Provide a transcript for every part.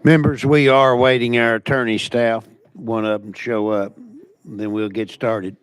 Members, we are awaiting our attorney staff. One of them show up, then we'll get started.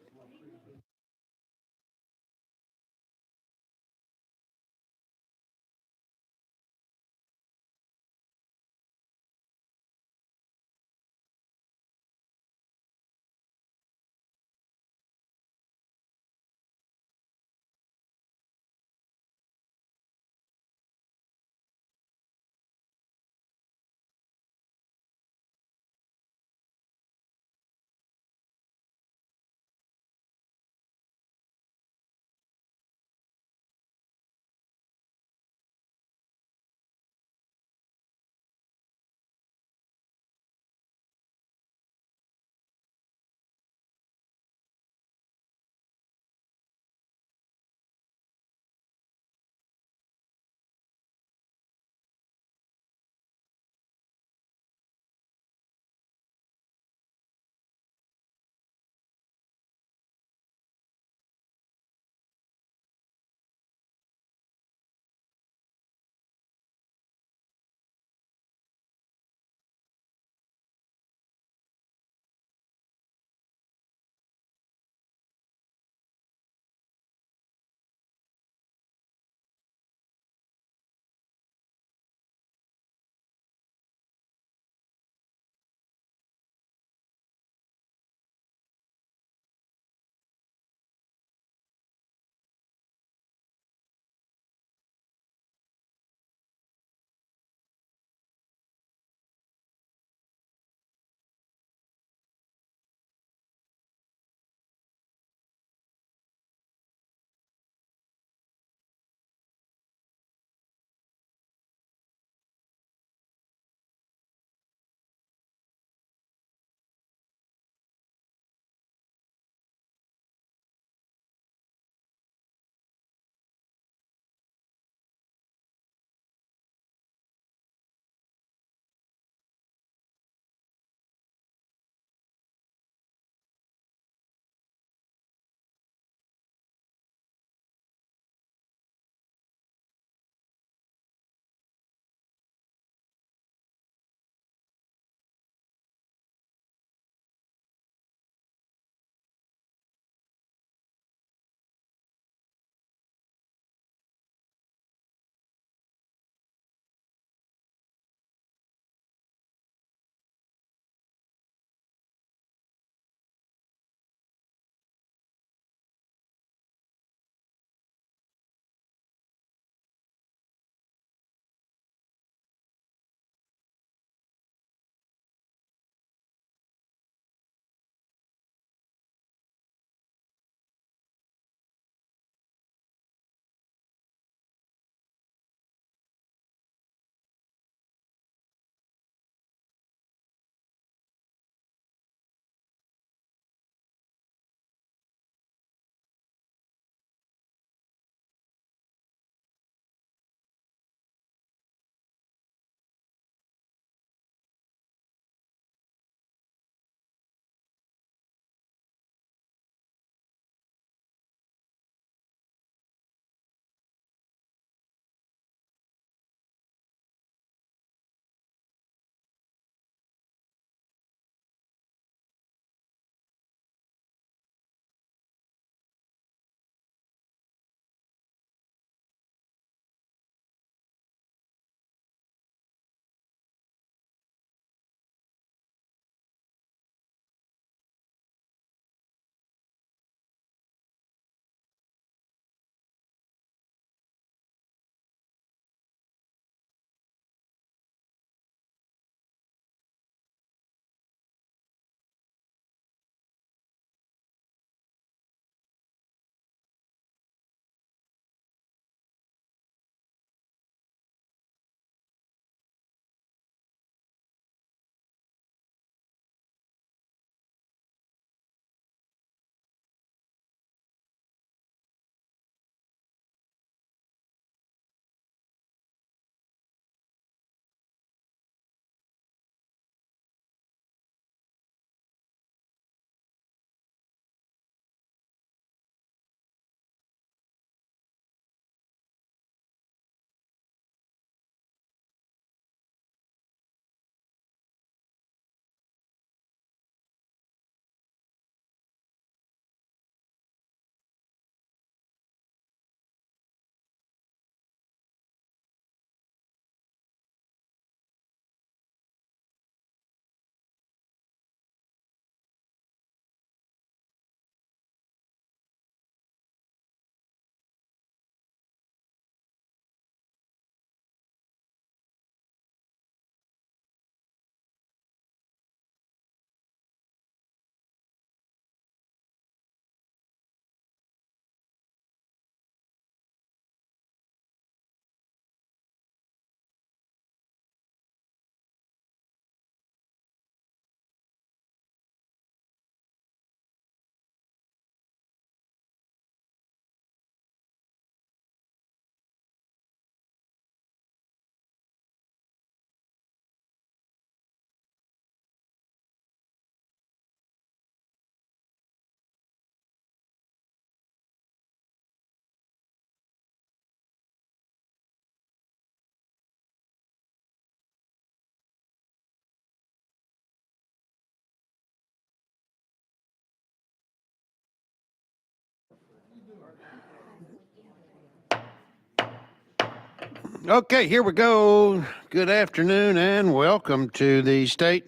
Okay, here we go. Good afternoon and welcome to the State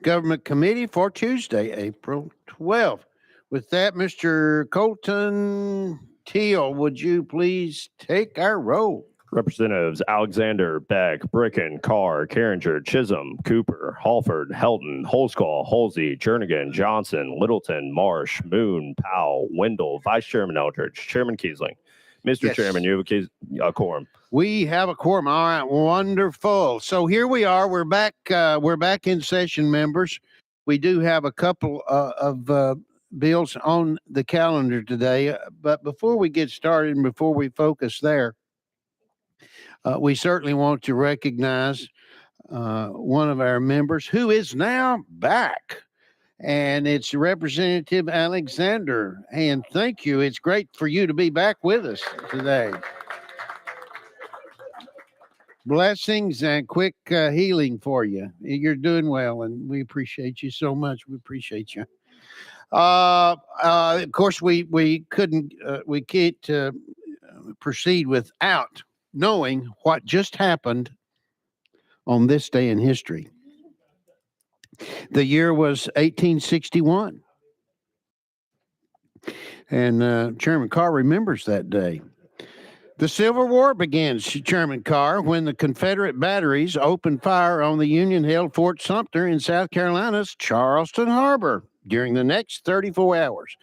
Government Committee for Tuesday, April 12th. With that, Mr. Colton Teal, would you please take our roll? Representatives Alexander, Beck, Bricken, Carr, Carringer, Chisholm, Cooper, Halford, Helton, Holsclaw, Holsey, Jernigan, Johnson, Littleton, Marsh, Moon, Powell, Wendell, Vice Chairman Eldridge, Chairman Kiesling. Mr. Yes. Chairman, you have a quorum. We have a quorum. All right, wonderful. So here we are. We're back. We're back in session, members. We do have a couple of bills on the calendar today. But before we get started and before we focus there, we certainly want to recognize one of our members who is now back. And it's Representative Alexander. And thank you. It's great for you to be back with us today. Blessings and quick healing for you. You're doing well, and we appreciate you so much. We appreciate you. Of course, we can't proceed without knowing what just happened on this day in history. The year was 1861, and Chairman Carr remembers that day. The Civil War begins, Chairman Carr, when the Confederate batteries opened fire on the Union-held Fort Sumter in South Carolina's Charleston Harbor. During the next 34 hours,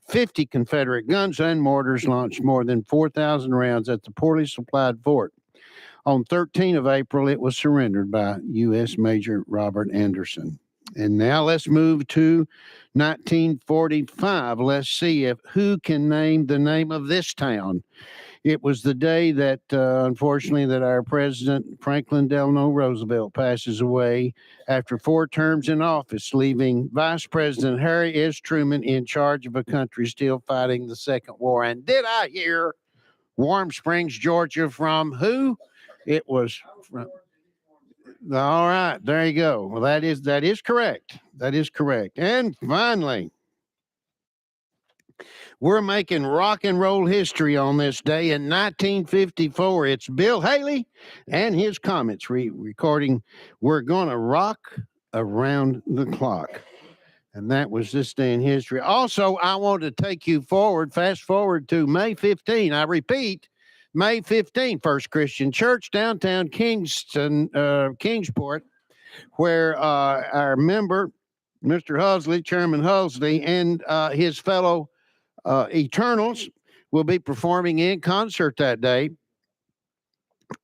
50 Confederate guns and mortars launched more than 4,000 rounds at the poorly supplied fort. On 13 of April, it was surrendered by U.S. Major Robert Anderson. And now let's move to 1945. Let's see who can name the name of this town. It was the day that, unfortunately, that our president, Franklin Delano Roosevelt, passes away after 4 terms in office, leaving Vice President Harry S. Truman in charge of a country still fighting the Second War. And did I hear Warm Springs, Georgia from who? It was from... All right, there you go. Well, that is correct. That is correct. And finally, we're making rock and roll history on this day in 1954. It's Bill Haley and his Comets recording We're Gonna Rock Around the Clock. And that was this day in history. Also, I want to take you fast forward to May 15. I repeat, May 15, First Christian Church, downtown Kingsport, where our member, Mr. Huxley, Chairman Huxley, and his fellow Eternals will be performing in concert that day.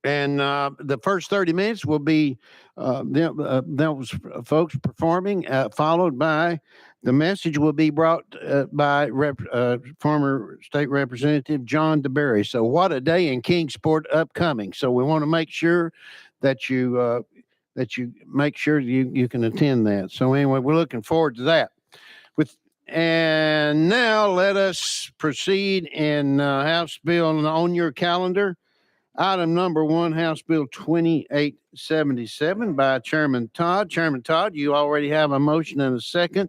And the first 30 minutes will be those folks performing, followed by the message will be brought by former state representative John DeBerry. So what a day in Kingsport upcoming. So we want to make sure that you make sure you can attend that. So anyway, we're looking forward to that. And now let us proceed in House Bill on your calendar. Item number 1, House Bill 2877 by Chairman Todd. Chairman Todd, you already have a motion and a second.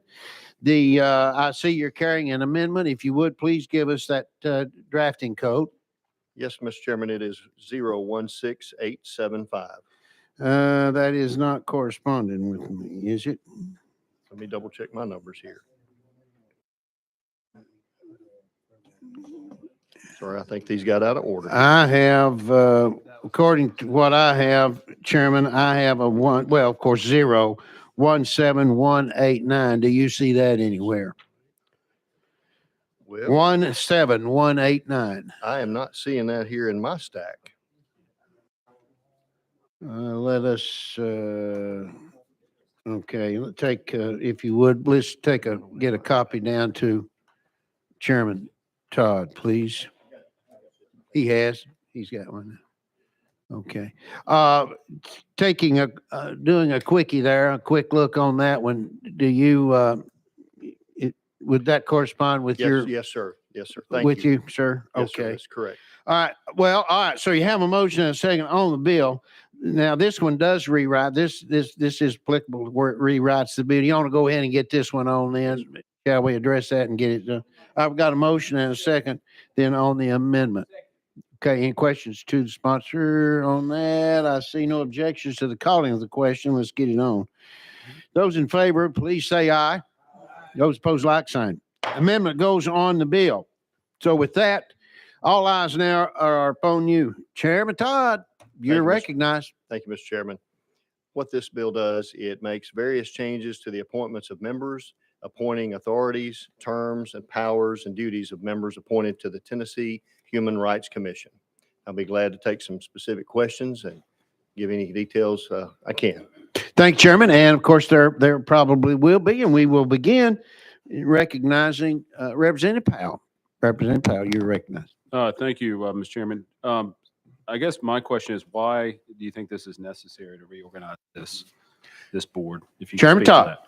I see you're carrying an amendment. If you would, please give us that drafting code. Yes, Mr. Chairman, it is 016875. That is not corresponding with me, is it? Let me double check my numbers here. Sorry, I think these got out of order. I have, according to what I have, Chairman, I have a 17189. Do you see that anywhere? Well, 17189. I am not seeing that here in my stack. Let us, okay, let's take, if you would, let's get a copy down to Chairman Todd, please. He's got one. Okay. Doing a quickie there, a quick look on that one. Do you, would that correspond with your? Yes, sir. Yes, sir. Thank you, sir? Yes, sir, Okay. that's correct. All right. Well, all right. So you have a motion and a second on the bill. Now this one does rewrite. This is applicable where it rewrites the bill. You want to go ahead and get this one on then? Shall we address that and get it done? I've got a motion and a second, then on the amendment. Okay, any questions to the sponsor on that? I see no objections to the calling of the question. Let's get it on. Those in favor, please say aye. Those opposed, like sign. Amendment goes on the bill. So with that, all eyes now are upon you. Chairman Todd, you're you, Mr. recognized. Thank you, Mr. Chairman. What this bill does, it makes various changes to the appointments of members, appointing authorities, terms, and powers and duties of members appointed to the Tennessee Human Rights Commission. I'll be glad to take some specific questions and give any details I can. Thank you, Chairman. And of course, there probably will be, and we will begin recognizing Representative Powell. Representative Powell, you're recognized. Thank you, Mr. Chairman. I guess my question is, why do you think this is necessary to reorganize this board? If you could Chairman speak to Todd. that.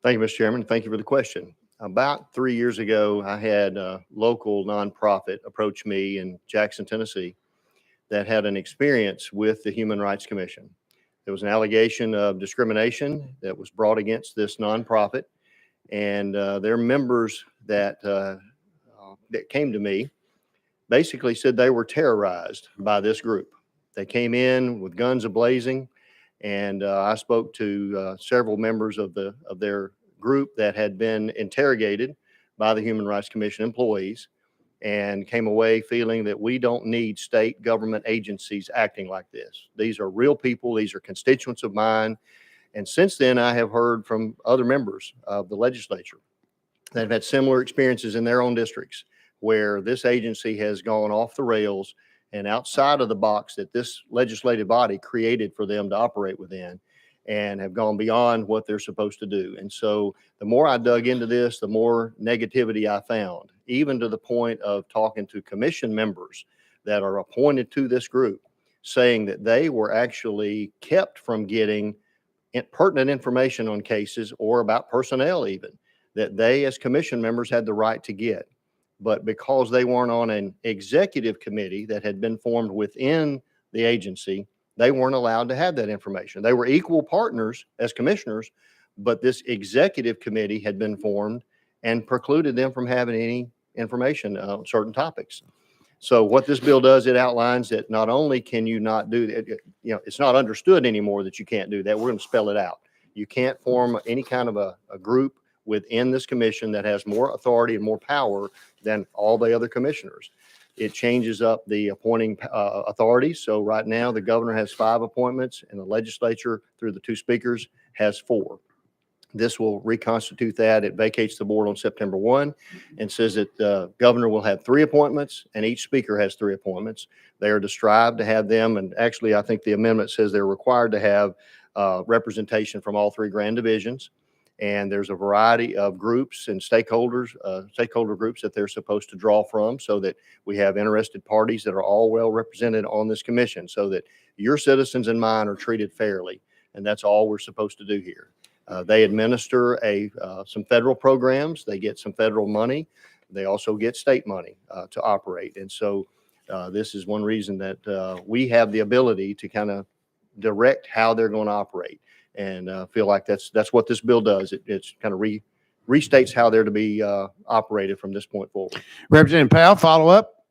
Thank you, Mr. Chairman. Thank you for the question. About 3 years ago, I had a local nonprofit approach me in Jackson, Tennessee, that had an experience with the Human Rights Commission. There was an allegation of discrimination that was brought against this nonprofit, and their members that came to me basically said they were terrorized by this group. They came in with guns a-blazing, and I spoke to several members of their group that had been interrogated by the Human Rights Commission employees, and came away feeling that we don't need state government agencies acting like this. These are real people. These are constituents of mine. And since then, I have heard from other members of the legislature that have had similar experiences in their own districts, where this agency has gone off the rails and outside of the box that this legislative body created for them to operate within, and have gone beyond what they're supposed to do. And so the more I dug into this, the more negativity I found, even to the point of talking to commission members that are appointed to this group, saying that they were actually kept from getting pertinent information on cases or about personnel even, that they as commission members had the right to get. But because they weren't on an executive committee that had been formed within the agency, they weren't allowed to have that information. They were equal partners as commissioners, but this executive committee had been formed and precluded them from having any information on certain topics. So what this bill does, it outlines that not only can you not do that, it's not understood anymore that you can't do that. We're going to spell it out. You can't form any kind of a group within this commission that has more authority and more power than all the other commissioners. It changes up the appointing authorities. So right now, the governor has 5 appointments, and the legislature, through the 2 speakers, has 4. This will reconstitute that. It vacates the board on September 1 and says that the governor will have 3 appointments, and each speaker has 3 appointments. They are to strive to have them, and actually, I think the amendment says they're required to have representation from all 3 grand divisions. And there's a variety of groups and stakeholders, stakeholder groups that they're supposed to draw from, so that we have interested parties that are all well represented on this commission, so that your citizens and mine are treated fairly. And that's all we're supposed to do here. They administer some federal programs. They get some federal money. They also get state money to operate. And so this is one reason that we have the ability to kind of direct how they're going to operate. And feel like that's what this bill does. It's kind of restates how they're to be operated from this point forward. Representative Powell, follow up.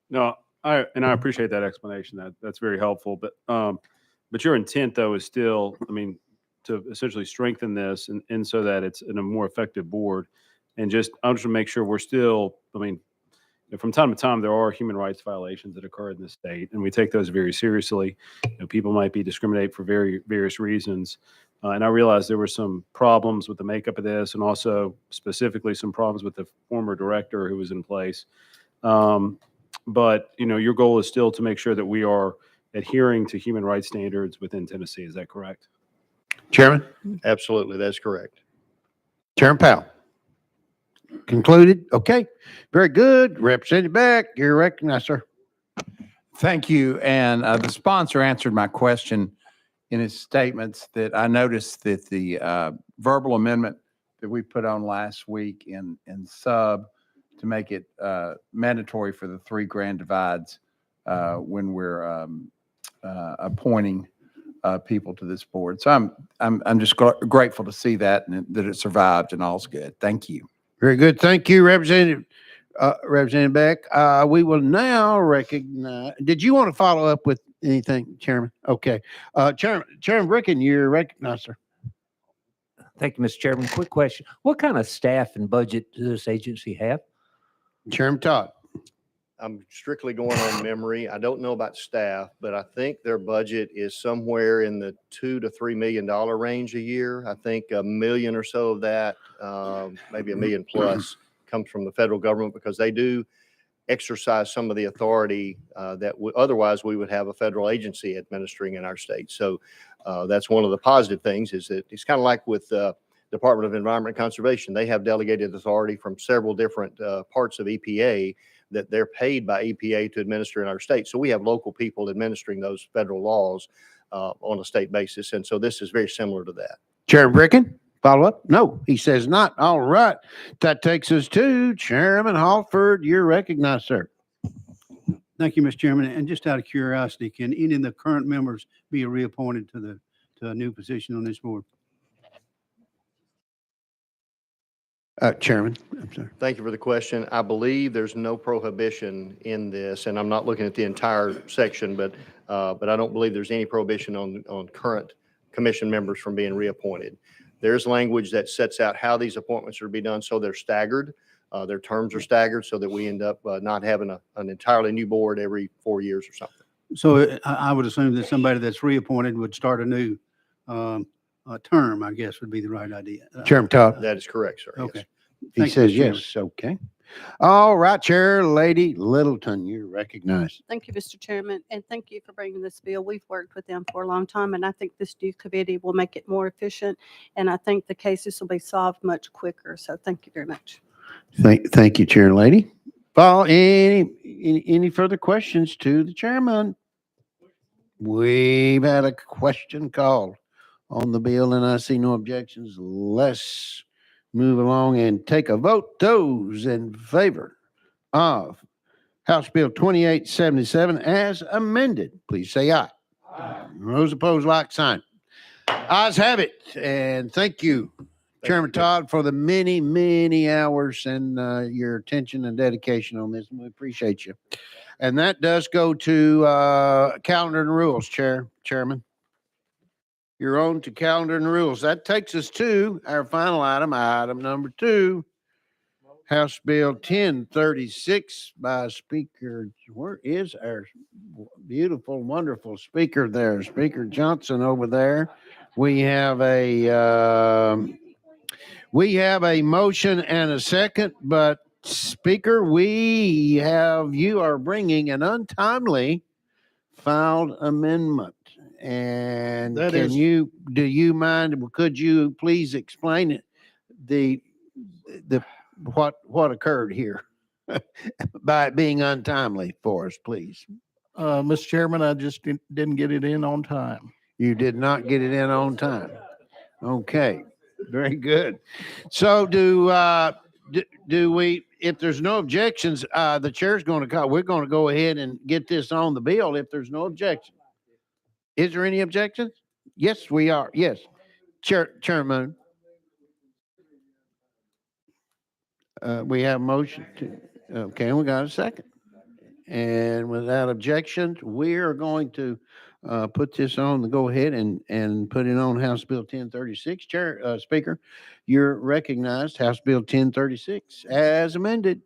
No, I appreciate that explanation. That's very helpful. But your intent, though, is still, to essentially strengthen this and so that it's in a more effective board. And I just want to make sure we're still, from time to time, there are human rights violations that occur in the state, and we take those very seriously. People might be discriminated for various reasons. And I realized there were some problems with the makeup of this, and also specifically some problems with the former director who was in place. But, your goal is still to make sure that we are adhering to human rights standards within Tennessee. Is that correct? Chairman? Absolutely, that's correct. Chairman Powell. Concluded. Okay. Very good. Representative Beck, you're recognized, sir. Thank you. And the sponsor answered my question in his statements that I noticed that the verbal amendment that we put on last week in sub to make it mandatory for the 3 grand divides when we're appointing people to this board. So I'm just grateful to see that and that it survived and all's good. Thank you. Very good. Thank you, Representative Beck. We will now recognize, did you want to follow up with anything, Chairman? Okay. Chairman Bricken, you're recognized, sir. Thank you, Mr. Chairman. Quick question. What kind of staff and budget does this agency have? Chairman Todd. I'm strictly going on memory. I don't know about staff, but I think their budget is somewhere in the $2 to $3 million range a year. I think $1 million or so of that, maybe $1 million plus, comes from the federal government because they do exercise some of the authority that otherwise we would have a federal agency administering in our state. So that's one of the positive things is that it's kind of like with Department of Environment and Conservation. They have delegated authority from several different parts of EPA that they're paid by EPA to administer in our state. So we have local people administering those federal laws on a state basis. And so this is very similar to that. Chairman Bricken, follow up? No, he says not. All right. That takes us to Chairman Halford. You're recognized, sir. Thank you, Mr. Chairman. And just out of curiosity, can any of the current members be reappointed to a new position on this board? Chairman, I'm sorry. Thank you for the question. I believe there's no prohibition in this, and I'm not looking at the entire section, but I don't believe there's any prohibition on current commission members from being reappointed. There's language that sets out how these appointments are to be done, so they're staggered. Their terms are staggered so that we end up not having an entirely new board every 4 years or something. So I would assume that somebody that's reappointed would start a new term, I guess would be the right idea. Chairman Todd. That is correct, sir. Yes. Okay. He Thank you, says Mr. Chairman. yes. Okay. All right, Chair Lady Littleton, you're recognized. Thank you, Mr. Chairman, and thank you for bringing this bill. We've worked with them for a long time, and I think this new committee will make it more efficient, and I think the cases will be solved much quicker. So thank you very much. Thank you, Chair Lady. Paul, any further questions to the chairman? We've had a question called on the bill, and I see no objections. Let's move along and take a vote. Those in favor of House Bill 2877 as amended, please say aye. Aye. Those opposed, like sign. Ayes have it, and thank you, Chairman Todd, for the many, many hours and your attention and dedication on this. We appreciate you. And that does go to calendar and rules, Chairman. You're on to calendar and rules. That takes us to our final item, item number 2, House Bill 1036 by Speaker. Where is our beautiful, wonderful speaker there? Speaker Johnson over there. We have a motion and a second, but Speaker, you are bringing an untimely filed amendment. And That could is- you mind, could you please explain it, what occurred here by it being untimely for us, please? Mr. Chairman, I just didn't get it in on time. You did not get it in on time. Okay, very good. So do we, if there's no objections, the chair's going to call, we're going to go ahead and get this on the bill if there's no objection. Is there any objections? Yes, we are. Yes. Chairman. We have a motion to, okay, we got a second. And without objections, we are going to put this on, go ahead and put it on House Bill 1036. Speaker, you're recognized, House Bill 1036 as amended.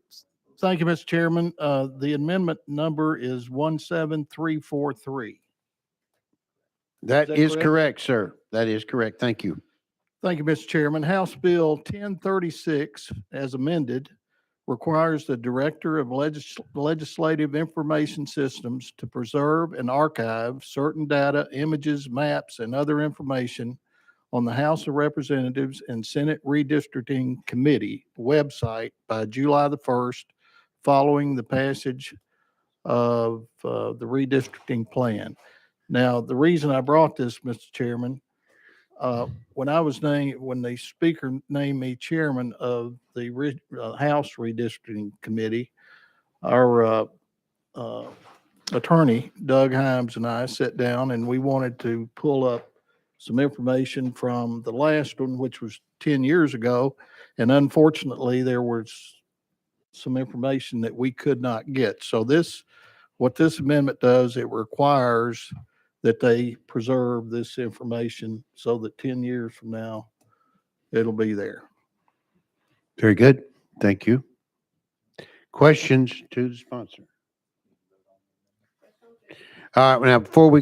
Thank you, Mr. Chairman. The amendment number is 17343. That that is correct? correct, sir. That is correct. Thank you. Thank you, Mr. Chairman. House Bill 1036, as amended, requires the Director of Legislative Information Systems to preserve and archive certain data, images, maps, and other information on the House of Representatives and Senate Redistricting Committee website by July the 1st, following the passage of the redistricting plan. Now, the reason I brought this, Mr. Chairman, when the speaker named me chairman of the House Redistricting Committee, our attorney, Doug Himes, and I sat down and we wanted to pull up some information from the last one, which was 10 years ago. And unfortunately, there was some information that we could not get. So what this amendment does, it requires that they preserve this information so that 10 years from now, it'll be there. Very good. Thank you. Questions to the sponsor? All right, now, before we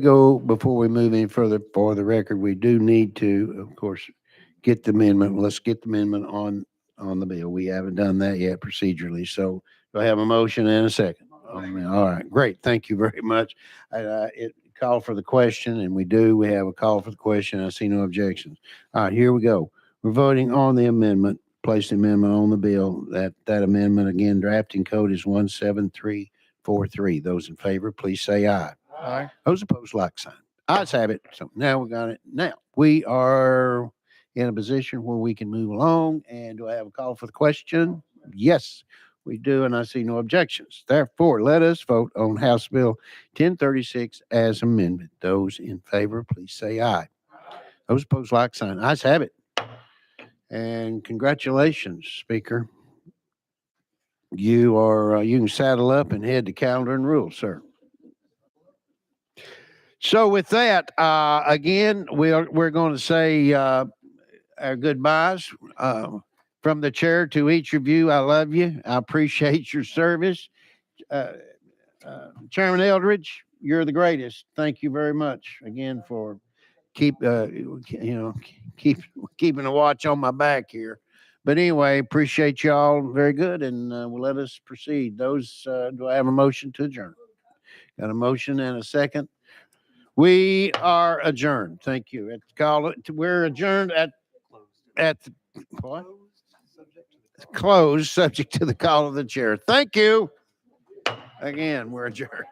move any further, for the record, we do need to, of course, get the amendment. Let's get the amendment on the bill. We haven't done that yet procedurally. So do I have a motion and a second? All right, great. Thank you very much. It called for the question, and we have a call for the question. I see no objections. All right, here we go. We're voting on the amendment, place the amendment on the bill. That amendment, again, drafting code is 17343. Those in favor, please say aye. Aye. Those opposed, like sign. Ayes have it. So now we got it. Now we are in a position where we can move along. And do I have a call for the question? Yes, we do. And I see no objections. Therefore, let us vote on House Bill 1036 as amended. Those in favor, please say aye. Those opposed, like sign. Ayes have it. And congratulations, Speaker. You can saddle up and head to calendar and rules, sir. So with that, again, we're going to say our goodbyes from the chair to each of you. I love you. I appreciate your service. Chairman Eldridge, you're the greatest. Thank you very much again for keeping a watch on my back here. But anyway, appreciate y'all very good, and we'll let us proceed. Do I have a motion to adjourn? Got a motion and a second. We are adjourned. Thank you. We're adjourned at what? Closed, subject to the call of the chair. Thank you. Again, we're adjourned.